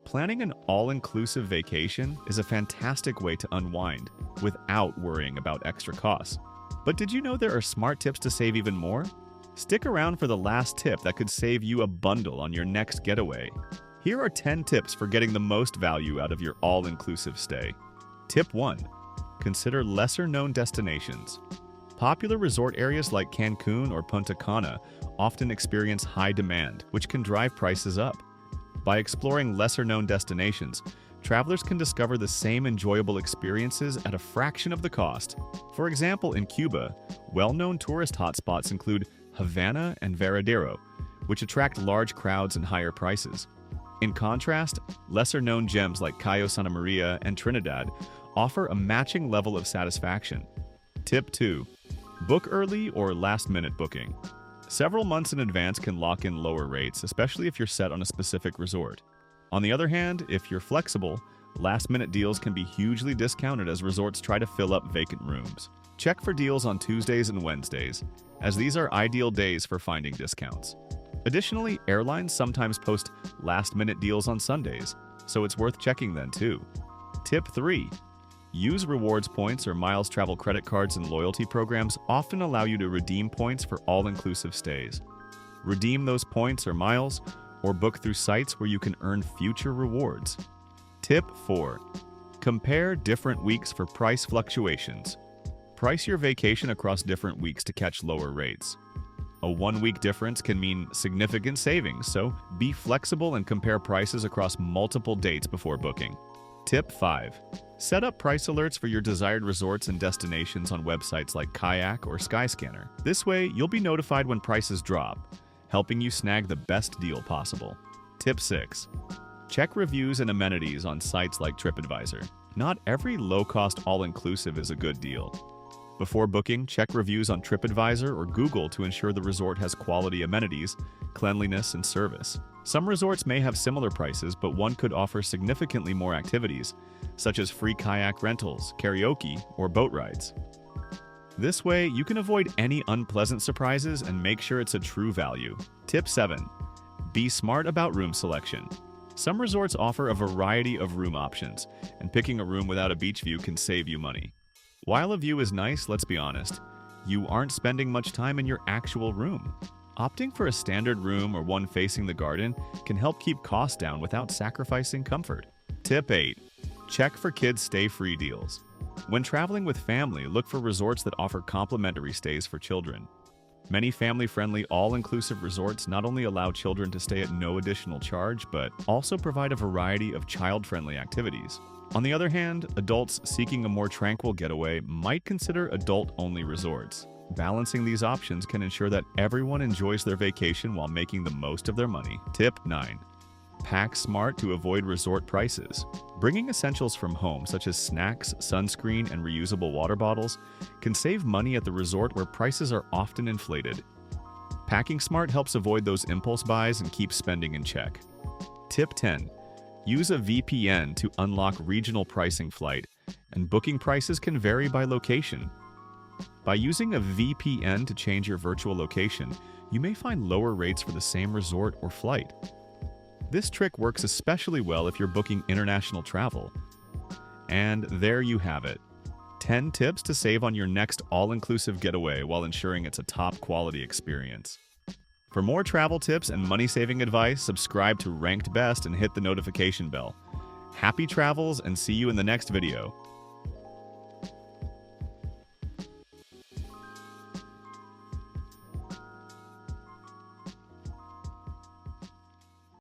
Planning an all-inclusive vacation is a fantastic way to unwind without worrying about extra costs. But did you know there are smart tips to save even more? Stick around for the last tip that could save you a bundle on your next getaway. Here are 10 tips for getting the most value out of your all-inclusive stay. Tip 1. Consider lesser-known destinations. Popular resort areas like Cancun or Punta Cana often experience high demand, which can drive prices up. By exploring lesser-known destinations, travelers can discover the same enjoyable experiences at a fraction of the cost. For example, in Cuba, well-known tourist hotspots include Havana and Varadero, which attract large crowds and higher prices. In contrast, lesser-known gems like Cayo Santa Maria and Trinidad offer a matching level of satisfaction. Tip 2. Book early or last-minute booking. Several months in advance can lock in lower rates, especially if you're set on a specific resort. On the other hand, if you're flexible, last-minute deals can be hugely discounted as resorts try to fill up vacant rooms. Check for deals on Tuesdays and Wednesdays, as these are ideal days for finding discounts. Additionally, airlines sometimes post last-minute deals on Sundays, so it's worth checking then too. Tip 3. Use rewards points or miles travel credit cards and loyalty programs often allow you to redeem points for all-inclusive stays. Redeem those points or miles, or book through sites where you can earn future rewards. Tip 4. Compare different weeks for price fluctuations. Price your vacation across different weeks to catch lower rates. A one-week difference can mean significant savings, so be flexible and compare prices across multiple dates before booking. Tip 5. Set up price alerts for your desired resorts and destinations on websites like Kayak or Skyscanner. This way, you'll be notified when prices drop, helping you snag the best deal possible. Tip 6. Check reviews and amenities on sites like TripAdvisor. Not every low-cost all-inclusive is a good deal. Before booking, check reviews on TripAdvisor or Google to ensure the resort has quality amenities, cleanliness, and service. Some resorts may have similar prices, but one could offer significantly more activities, such as free kayak rentals, karaoke, or boat rides. This way, you can avoid any unpleasant surprises and make sure it's a true value. Tip 7. Be smart about room selection. Some resorts offer a variety of room options, and picking a room without a beach view can save you money. While a view is nice, let's be honest, you aren't spending much time in your actual room. Opting for a standard room or one facing the garden can help keep costs down without sacrificing comfort. Tip 8. Check for kids' stay-free deals. When traveling with family, look for resorts that offer complimentary stays for children. Many family-friendly, all-inclusive resorts not only allow children to stay at no additional charge, but also provide a variety of child-friendly activities. On the other hand, adults seeking a more tranquil getaway might consider adult-only resorts. Balancing these options can ensure that everyone enjoys their vacation while making the most of their money. Tip 9. Pack smart to avoid resort prices. Bringing essentials from home, such as snacks, sunscreen, and reusable water bottles, can save money at the resort where prices are often inflated. Packing smart helps avoid those impulse buys and keep spending in check. Tip 10. Use a VPN to unlock regional pricing flight, and booking prices can vary by location. By using a VPN to change your virtual location, you may find lower rates for the same resort or flight. This trick works especially well if you're booking international travel. And there you have it. 10 tips to save on your next all-inclusive getaway while ensuring it's a top-quality experience. For more travel tips and money-saving advice, subscribe to Ranked Best and hit the notification bell. Happy travels and see you in the next video.